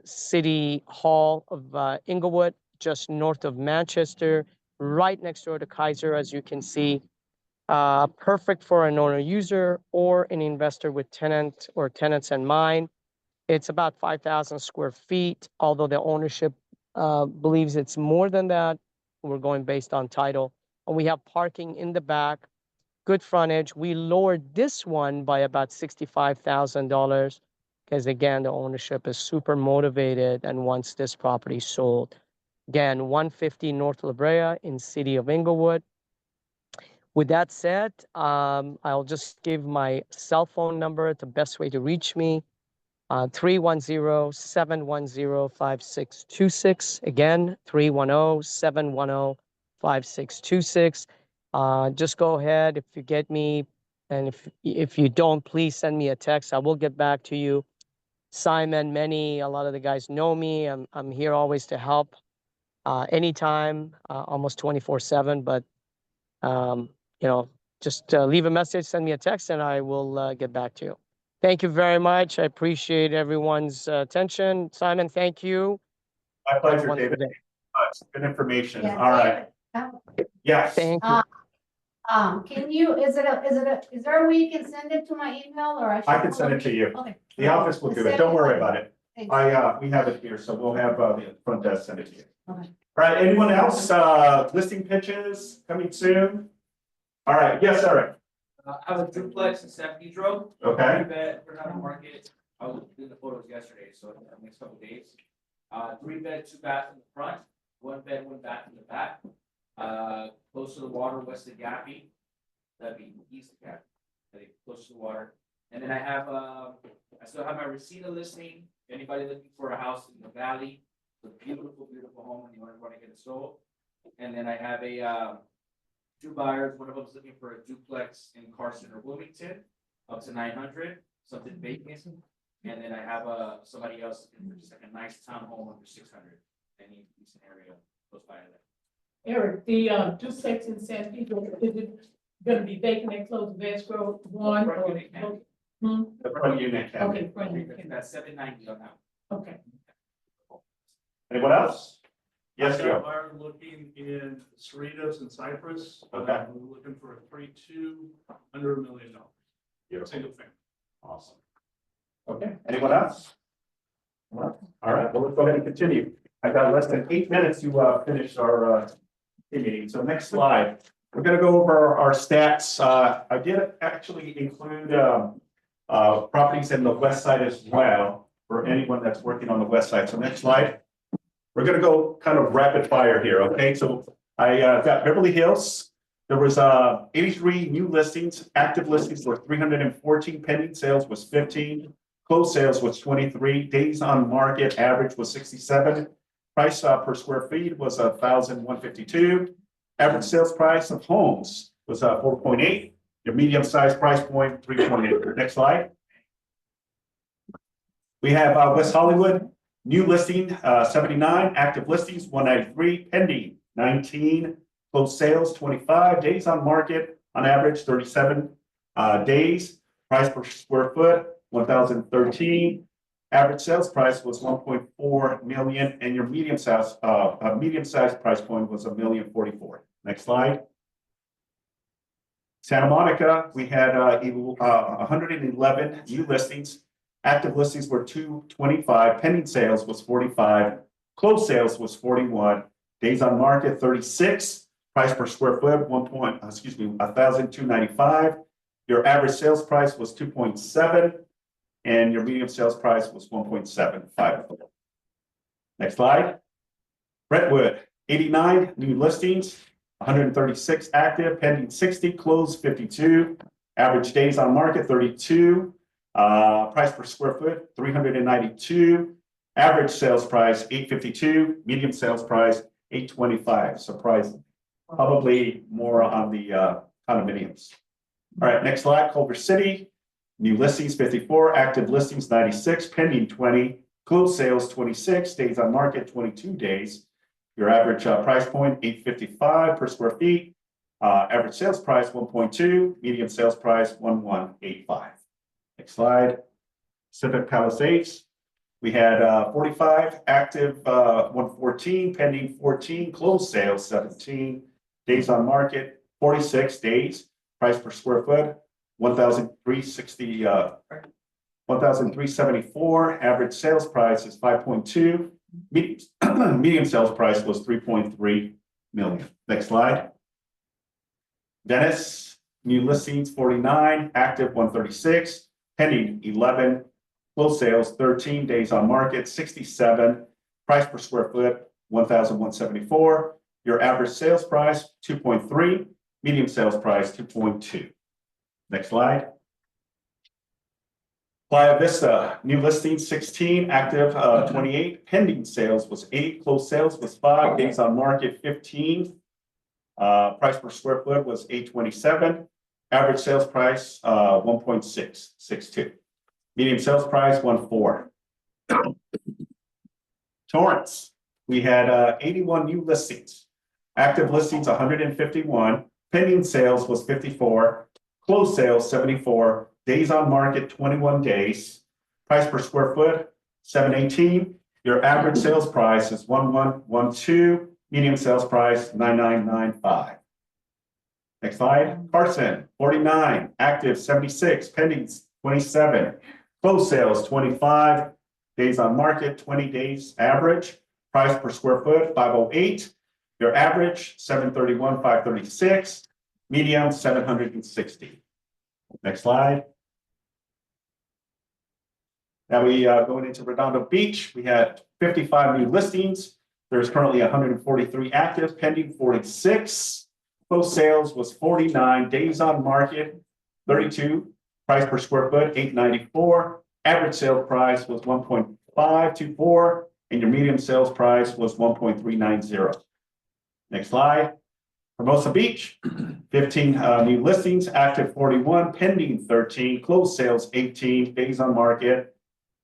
City Hall of Inglewood, just north of Manchester, right next door to Kaiser, as you can see. Perfect for an owner-user or an investor with tenants in mind. It's about 5,000 square feet, although the ownership believes it's more than that. We're going based on title. And we have parking in the back, good frontage. We lowered this one by about $65,000 because, again, the ownership is super motivated and wants this property sold. Again, 150 North La Brea in City of Inglewood. With that said, I'll just give my cell phone number, the best way to reach me. 310-710-5626. Again, 310-710-5626. Just go ahead if you get me, and if you don't, please send me a text. I will get back to you. Simon, Manny, a lot of the guys know me. I'm here always to help anytime, almost 24/7. But just leave a message, send me a text, and I will get back to you. Thank you very much. I appreciate everyone's attention. Simon, thank you. My pleasure, David. Good information. All right. Yes. Thank you. Is there a way you can send it to my email or I should? I can send it to you. Okay. The office will do it. Don't worry about it. We have it here, so we'll have, the front desk send it to you. Okay. All right, anyone else, listing pitches coming soon? All right, yes, Eric, I have a duplex in San Pedro. okay, Three-bed, put it on the market. I was doing the photos yesterday, so in the next couple of days. 3-bed, 2 bath in the front, 1 bed, 1 bath in the back. Close to the water, west of Yappy. That'd be east of Yappy, I think, close to the water. And then I have, I still have my Reseda listing. Anybody looking for a house in the valley, it's a beautiful, beautiful home, and you want to get it sold. And then I have a, 2 buyers, one of them's looking for a duplex in Carson or Wilmington, up to 900, something vacant. And then I have somebody else looking for just like a nice townhome under 600, any decent area close by that. Eric, the duplex in San Pedro, is it gonna be vacant and closed to escrow one? Front unit can. the front unit. Kevin. Okay, front unit. That's 790 on that. Okay. Anyone else? Yes, I got a Joe. buyer looking in Cerritos and Cypress. Okay. We're looking for a 3.2 under $1 million. Yeah. Single family. Awesome. Okay, anyone else? All right, well, let's go ahead and continue. I got less than 8 minutes to finish our meeting. So next slide, we're gonna go over our stats. I did actually include properties in the west side as well for anyone that's working on the west side. So next slide. We're gonna go kind of rapid fire here, okay? So I got Beverly Hills. There was 83 new listings, active listings were 314, pending sales was 15, closed sales was 23, days on market average was 67, price per square feet was 1,152, average sales price of homes was 4.8, your medium sized price point 3.8. Next slide. We have West Hollywood. New listing, 79, active listings, 193, pending, 19, closed sales, 25, days on market, on average, 37 days, price per square foot, 1,013, average sales price was 1.4 million, and your medium size price point was $1,044,000. Next slide. Santa Monica, we had 111 new listings. Active listings were 225, pending sales was 45, closed sales was 41, days on market 36, price per square foot 1,295. Your average sales price was 2.7, and your medium sales price was 1.75. Next slide. Brentwood, 89 new listings, 136 active, pending 60, closed 52, average days on market 32. Price per square foot, 392, average sales price, 852, medium sales price, 825, surprising. Probably more on the condominiums. All right, next slide, Culver City, new listings, 54, active listings, 96, pending 20, closed sales, 26, days on market, 22 days. Your average price point, 855 per square feet. Average sales price, 1.2, medium sales price, 1185. Next slide. Pacific Palisades. We had 45 active, 114, pending 14, closed sales 17, days on market 46 days, price per square foot 1,360, 1,374. Average sales price is 5.2. Medium sales price was 3.3 million. Next slide. Venice, new listings 49, active 136. Pending 11, closed sales 13, days on market 67, price per square foot 1,174. Your average sales price 2.3, medium sales price 2.2. Next slide. Playa Vista, new listing 16, active 28, pending sales was 8, closed sales was 5, days on market 15. Price per square foot was 827. Average sales price 1.662. Medium sales price 1.4. Torrance, we had 81 new listings. Active listings 151. Pending sales was 54. Closed sales 74. Days on market 21 days. Price per square foot 718. Your average sales price is 1112. Medium sales price 9995. Next slide. Carson, 49, active 76, pending 27, closed sales 25, days on market 20 days average, price per square foot 508, your average 731, 536, medium 760. Next slide. Now we going into Redondo Beach. We had 55 new listings. There's currently 143 active, pending 46. Closed sales was 49, days on market 32, price per square foot 894. Average sale price was 1.524, and your medium sales price was 1.390. Next slide. Hermosa Beach, 15 new listings, active 41, pending 13, closed sales 18, days on market,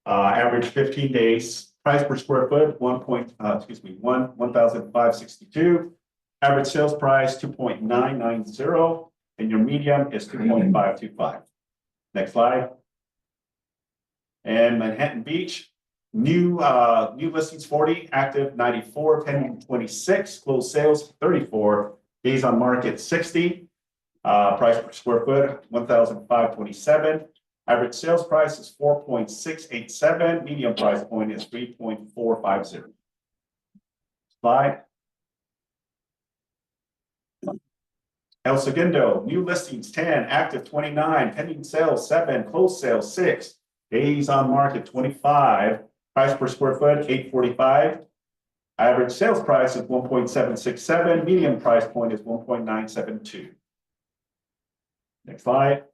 average 15 days, price per square foot 1,562, average sales price 2.990, and your medium is 2.525. Next slide. And Manhattan Beach, new listings 40, active 94, pending 26, closed sales 34, days on market 60, price per square foot 1,527. Average sales price is 4.687. Medium price point is 3.450. Slide. El Segundo, new listings 10, active 29, pending sales 7, closed sales 6, days on market 25, price per square foot 845. Average sales price is 1.767. Medium price point is 1.972. Next slide.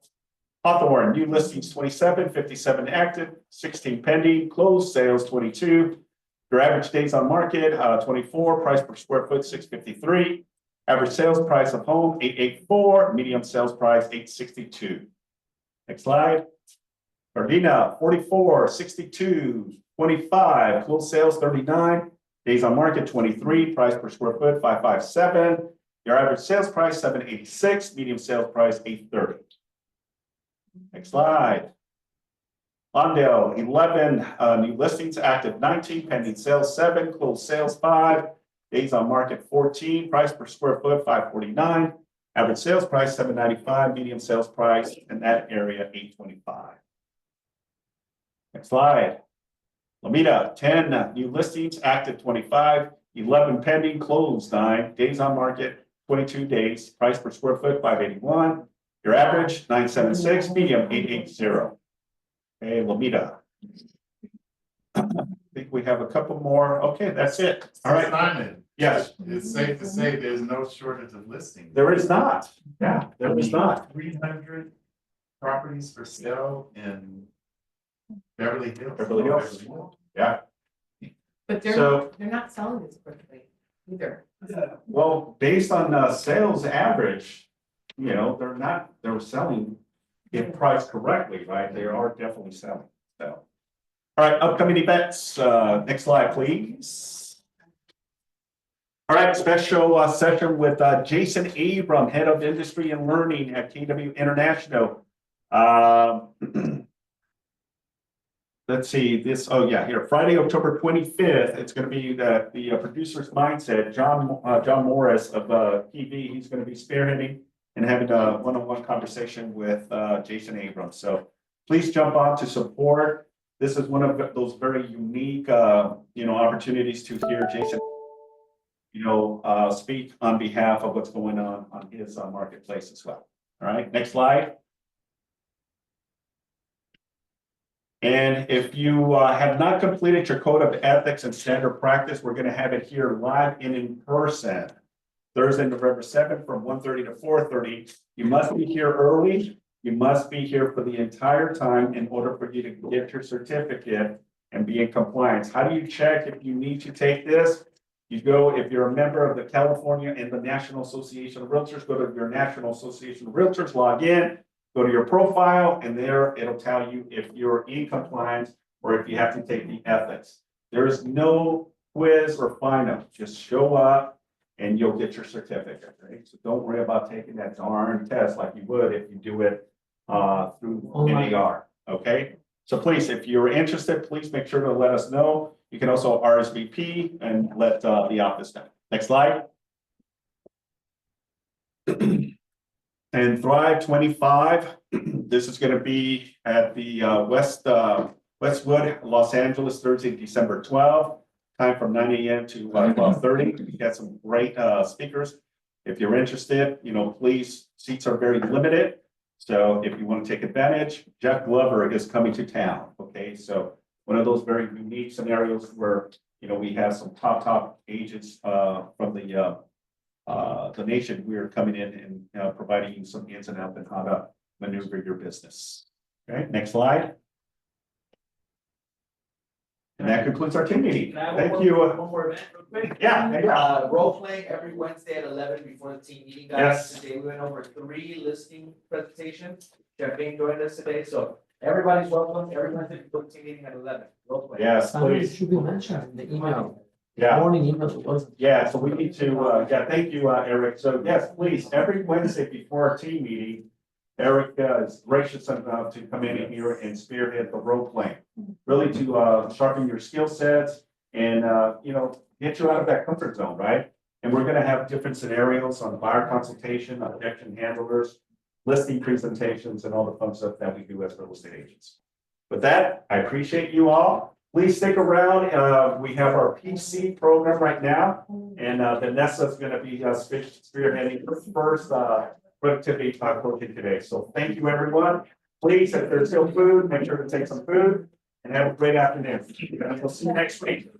Hawthorne, new listings 27, 57 active, 16 pending, closed sales 22. Your average days on market 24, price per square foot 653. Average sales price of home 884, medium sales price 862. Next slide. Gardena, 44, 62, 25, closed sales 39, days on market 23, price per square foot 557. Your average sales price 786, medium sales price 830. Next slide. Lawndale, 11 new listings, active 19, pending sales 7, closed sales 5, days on market 14, price per square foot 549, average sales price 795, medium sales price in that area 825. Next slide. Lomita, 10 new listings, active 25, 11 pending, closed 9, days on market 22 days, price per square foot 581, your average 976, medium 880. Okay, Lomita. I think we have a couple more. Okay, that's it. All right. Simon, Yes, it's safe to say there's no shortage of listings. there is not. Yeah, there is not. 300 properties for sale in Beverly Hills. Beverly Hills. Yeah. But So- they're not selling this quickly either. Well, based on sales average, you know, they're selling if priced correctly, right? They are definitely selling. So, all right, upcoming events. Next slide, please. All right, special session with Jason Abram, Head of Industry and Learning at KW International. Let's see this. Oh yeah, here Friday, October 25th. It's going to be the producer's mindset. John Morris of TV. He's going to be spearheading and having a one-on-one conversation with Jason Abrams. So please jump on to support. This is one of those very unique, opportunities to hear Jason, speak on behalf of what's going on his marketplace as well. All right, next slide. And if you have not completed your code of ethics and standard practice, we're going to have it here live and in person. Thursday, November 7th from 1:30 to 4:30. You must be here early. You must be here for the entire time in order for you to get your certificate and be in compliance. How do you check if you need to take this? You go, if you're a member of the California and the National Association of Realtors, go to your National Association of Realtors, log in. Go to your profile, and there it'll tell you if you're in compliance or if you have to take the ethics. There is no quiz or final. Just show up and you'll get your certificate. Right? So don't worry about taking that darn test like you would if you do it through NAR. Okay. So please, if you're interested, please make sure to let us know. You can also RSVP and let the office know. Next slide. And Thrive 25, this is gonna be at the Westwood, Los Angeles, Thursday, December 12th. Time from 9 a.m. to 12:30. We got some great speakers. If you're interested, please, seats are very limited. So if you want to take advantage, Jeff Glover is coming to town, okay? So one of those very unique scenarios where, we have some top agents from the nation. We are coming in and providing you some ins and outs and how to maneuver your business. Okay, next slide. And that concludes our team meeting. Can I have Thank you. One more event real quick. Yeah. Role playing every Wednesday at 11 before the team meeting, guys. Yes. Today we went over 3 listing presentations. Jeff Bain joined us today, so everybody's welcome. Every Wednesday before the team meeting at 11. Role play. Yes, please. Should be mentioned in the email. Yeah. Morning email was. Yeah, so we need to, thank you, Eric. So yes, please, every Wednesday before our team meeting, Eric is gracious enough to come in here and spearhead the role playing. Really to sharpen your skill sets and, get you out of that comfort zone, right? And we're gonna have different scenarios on buyer consultation, objection handlers, listing presentations, and all the fun stuff that we do as real estate agents. With that, I appreciate you all. Please stick around. We have our PC program right now, and Vanessa's going to be spearheading the first productivity talk coaching today. So thank you, everyone. Please, if there's still food, make sure to take some food and have a great afternoon. And we'll see you next week.